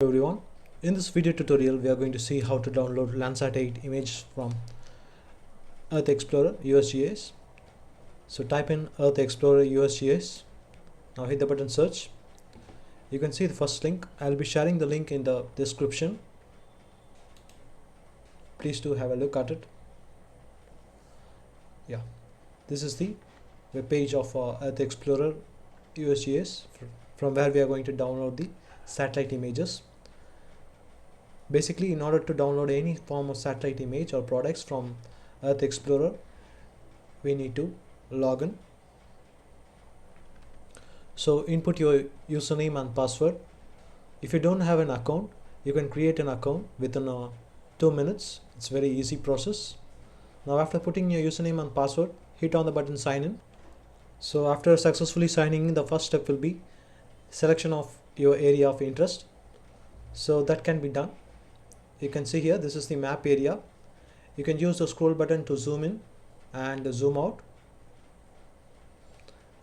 Hello everyone, in this video tutorial we are going to see how to download Landsat 8 images from EarthExplorer USGS. So type in EarthExplorer USGS. Now hit the button search. You can see the first link. I'll be sharing the link in the description. Please do have a look at it. Yeah, this is the web page of EarthExplorer USGS from where we are going to download the satellite images. Basically, in order to download any form of satellite image or products from EarthExplorer, we need to log in. So input your username and password. If you don't have an account, you can create an account within 2 minutes. It's a very easy process. Now after putting your username and password, hit on the button sign in. So after successfully signing in, the first step will be selection of your area of interest. So that can be done. You can see here, this is the map area. You can use the scroll button to zoom in and zoom out,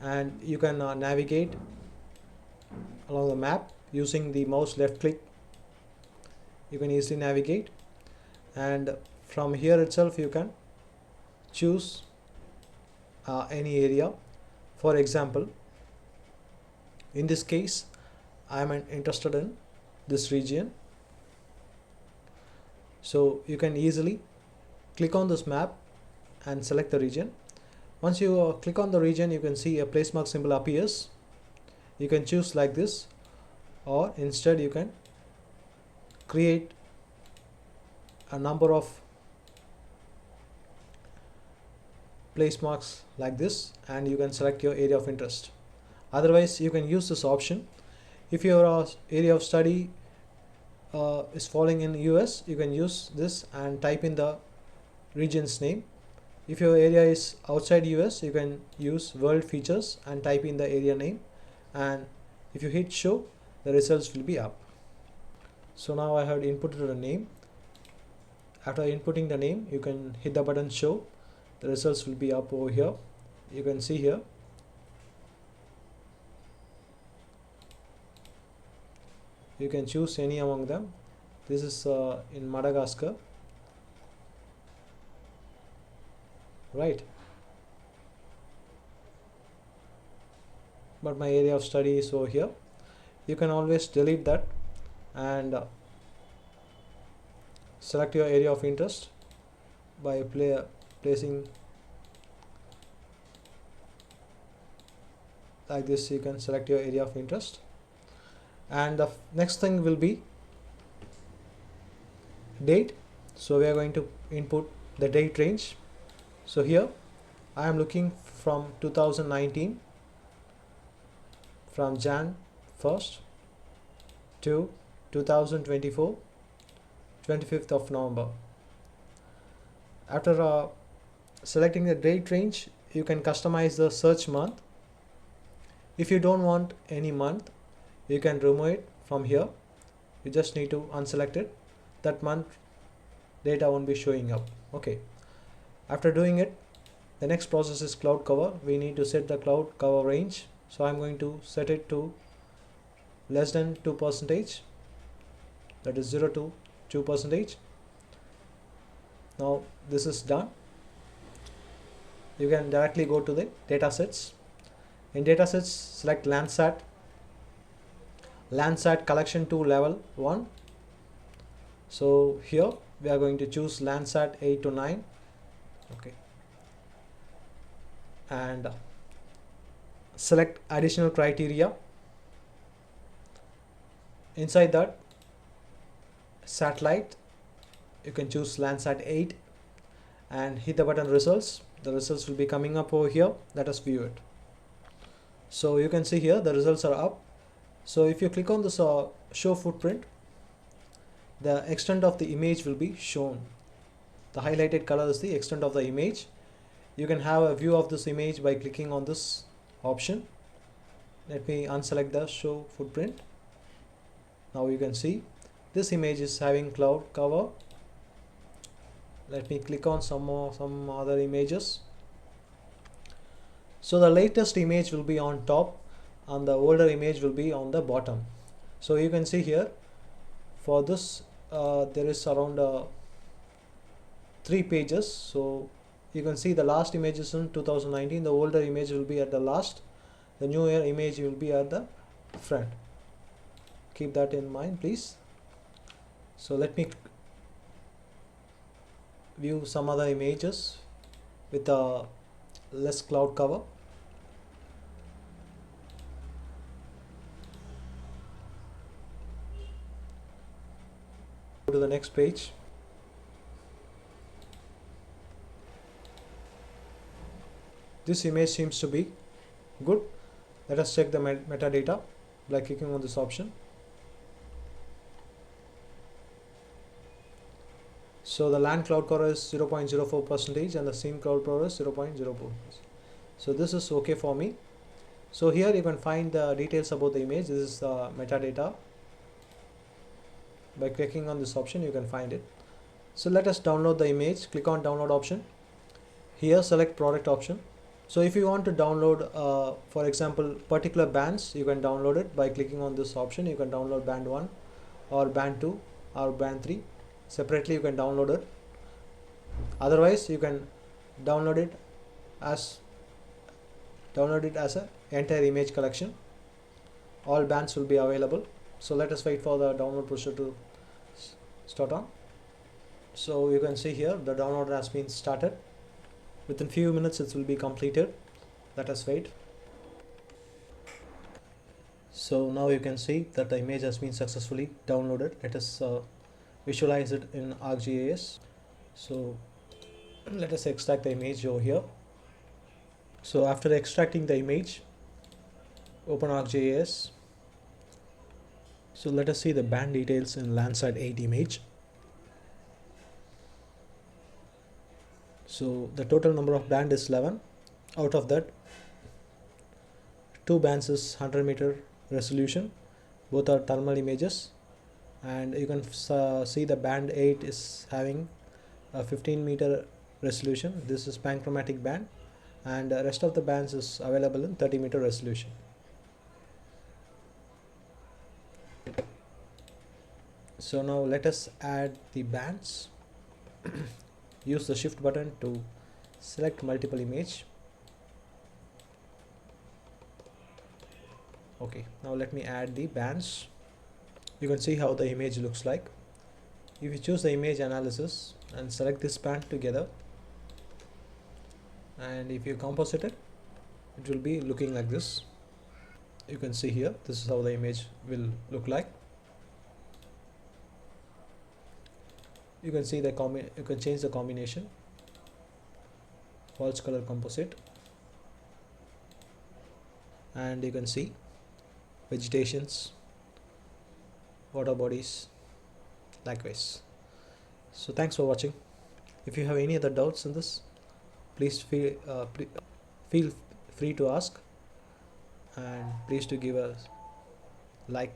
and you can navigate along the map using the mouse left click. You can easily navigate, and from here itself you can choose any area. For example, in this case I am interested in this region. So you can easily click on this map and select the region. Once you click on the region, you can see a place mark symbol appears. You can choose like this, or instead you can create a number of place marks like this, and you can select your area of interest. Otherwise, you can use this option. If your area of study is falling in US, you can use this and type in the region's name. If your area is outside US, you can use world features and type in the area name, and if you hit show, the results will be up. So now I have inputted the name. After inputting the name, you can hit the button show. The results will be up over here. You can see here. You can choose any among them. This is in Madagascar, right? But my area of study is over here. You can always delete that and select your area of interest by placing like this. You can select your area of interest, and the next thing will be date. So we are going to input the date range. So here I am looking from 2019, from Jan 1st to 2024 25th of November. After selecting the date range, you can customize the search month. If you don't want any month, you can remove it from here. You just need to unselect it. That month data won't be showing up. Okay, after doing it, the next process is cloud cover. We need to set the cloud cover range. So I'm going to set it to less than 2%, that is 0 to 2%. Now this is done. You can directly go to the datasets. In datasets, select Landsat collection to level 1. So here we are going to choose Landsat 8 to 9. Okay, and select additional criteria. Inside that, satellite, you can choose Landsat 8 and hit the button results. The results will be coming up over here. Let us view it. So you can see here the results are up. So if you click on this show footprint, the extent of the image will be shown. The highlighted color is the extent of the image. You can have a view of this image by clicking on this option. Let me unselect the show footprint. Now you can see this image is having cloud cover. Let me click on some other images. So the latest image will be on top and the older image will be on the bottom. So you can see here For this there is around 3 pages, so you can see the last image is in 2019, the older image will be at the last, the newer image will be at the front. Keep that in mind, please. So let me view some other images with a less cloud cover. Go to the next page. This image seems to be good. Let us check the metadata by clicking on this option. So the land cloud cover is 0.04% and the scene cloud cover is 0.04%. So this is okay for me. So here you can find the details about the image. This is the metadata. By clicking on this option you can find it. So let us download the image. Click on download option. Here select product option. So if you want to download for example particular bands, you can download it by clicking on this option. You can download band 1 or band 2 or band 3 separately. You can download it. Otherwise you can download it as a entire image collection. All bands will be available. So let us wait for the download procedure to start on. So you can see here the download has been started. Within few minutes it will be completed. Let us wait. So now you can see that the image has been successfully downloaded. Let us visualize it in ArcGIS. So let us extract the image over here. So after extracting the image, open ArcGIS. So let us see the band details in Landsat 8 image. So the total number of band is 11. Out of that, 2 bands is 100-meter resolution. Both are thermal images, and you can see the band 8 is having a 15-meter resolution. This is panchromatic band, and the rest of the bands is available in 30-meter resolution. So now let us add the bands. Use the shift button to select multiple image. Okay, now let me add the bands. You can see how the image looks like. If you choose the image analysis and select this band together, and if you composite it, it will be looking like this. You can see here, this is how the image will look like. You can see the you can change the combination. False color composite, and you can see vegetations, water bodies, likewise. So thanks for watching. If you have any other doubts in this, please feel free to ask, and please to give a like